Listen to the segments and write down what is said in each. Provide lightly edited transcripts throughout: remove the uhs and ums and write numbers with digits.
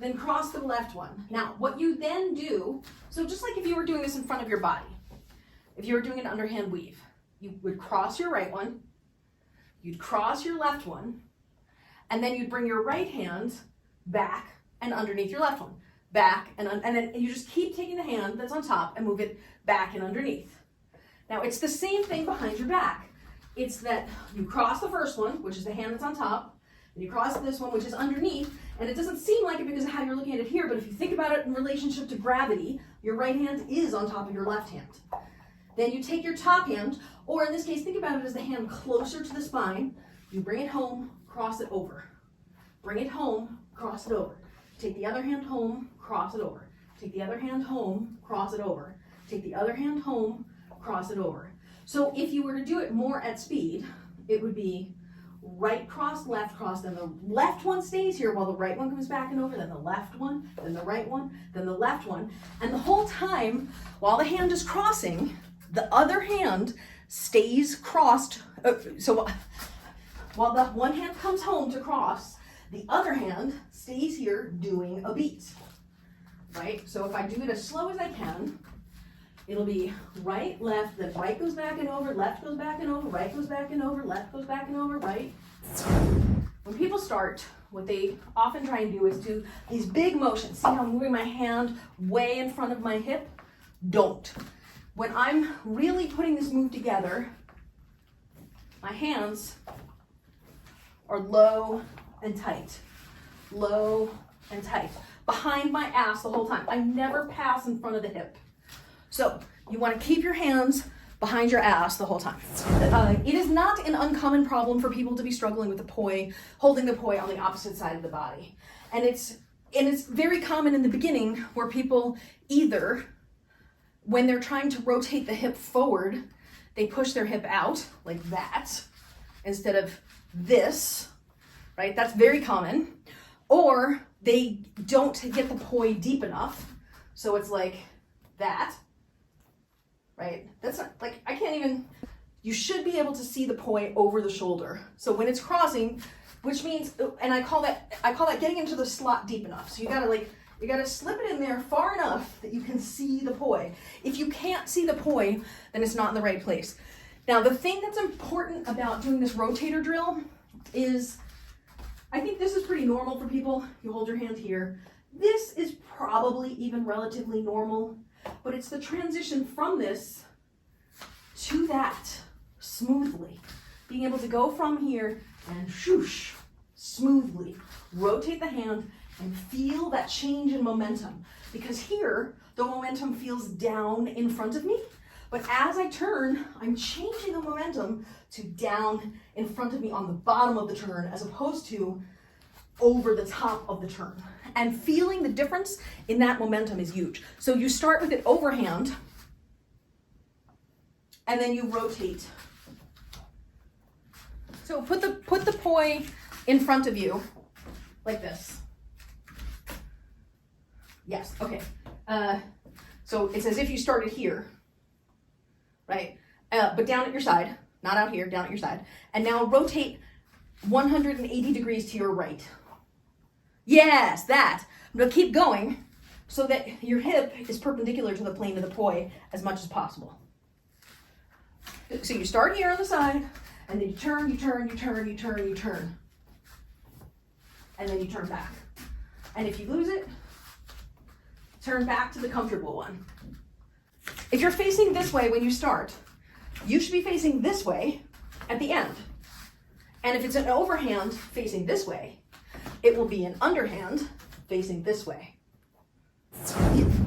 then cross the left one. Now, what you then do, so just like if you were doing this in front of your body, if you were doing an underhand weave, you would cross your right one, you'd cross your left one, and then you'd bring your right hand back and underneath your left one. Back and then you just keep taking the hand that's on top and move it back and underneath. Now it's the same thing behind your back. It's that you cross the first one, which is the hand that's on top, and you cross this one, which is underneath, and it doesn't seem like it because of how you're looking at it here, but if you think about it in relationship to gravity, your right hand is on top of your left hand. Then you take your top hand, or in this case, think about it as the hand closer to the spine. You bring it home, cross it over. Bring it home, cross it over. Take the other hand home, cross it over. Take the other hand home, cross it over. Take the other hand home, cross it over. So if you were to do it more at speed, it would be right cross, then the left one stays here while the right one comes back and over, then the left one, then the right one, then the left one. And the whole time, while the hand is crossing, the other hand stays crossed. So while the one hand comes home to cross, the other hand stays here doing a beat, right? So if I do it as slow as I can, it'll be right, left, then right goes back and over, left goes back and over, right goes back and over, left goes back and over, right? When people start, what they often try and do is do these big motions. See how I'm moving my hand way in front of my hip? Don't. When I'm really putting this move together, my hands are low and tight, low and tight, behind my ass the whole time. I never pass in front of the hip. So you want to keep your hands behind your ass the whole time. It is not an uncommon problem for people to be struggling with the poi, holding the poi on the opposite side of the body. And it's very common in the beginning where people either, when they're trying to rotate the hip forward, they push their hip out like that instead of this, right? That's very common. Or they don't get the poi deep enough, so it's like that, right? That's not, like, I can't even, you should be able to see the poi over the shoulder. So when it's crossing, which means, and I call that getting into the slot deep enough. So you gotta slip it in there far enough that you can see the poi. If you can't see the poi, then it's not in the right place. Now, the thing that's important about doing this rotator drill is, I think this is pretty normal for people. You hold your hand here. This is probably even relatively normal, but it's the transition from this to that smoothly. Being able to go from here and shoosh, smoothly rotate the hand and feel that change in momentum. Because here, the momentum feels down in front of me, but as I turn, I'm changing the momentum to down in front of me on the bottom of the turn, as opposed to over the top of the turn. And feeling the difference in that momentum is huge. So you start with it overhand, and then you rotate. So put the poi in front of you, like this. Yes, okay. So it's as if you started here, right? But down at your side, not out here, down at your side. And now rotate 180 degrees to your right. Yes, that. I'm gonna keep going so that your hip is perpendicular to the plane of the poi as much as possible. So you start here on the side, and then you turn. And then you turn back. And if you lose it, turn back to the comfortable one. If you're facing this way when you start, you should be facing this way at the end. And if it's an overhand facing this way, it will be an underhand facing this way.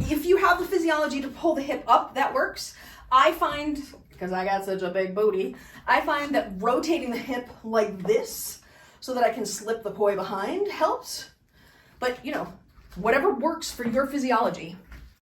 If you have the physiology to pull the hip up, that works. I find, because I got such a big booty, I find that rotating the hip like this so that I can slip the poi behind helps. But, you know, whatever works for your physiology.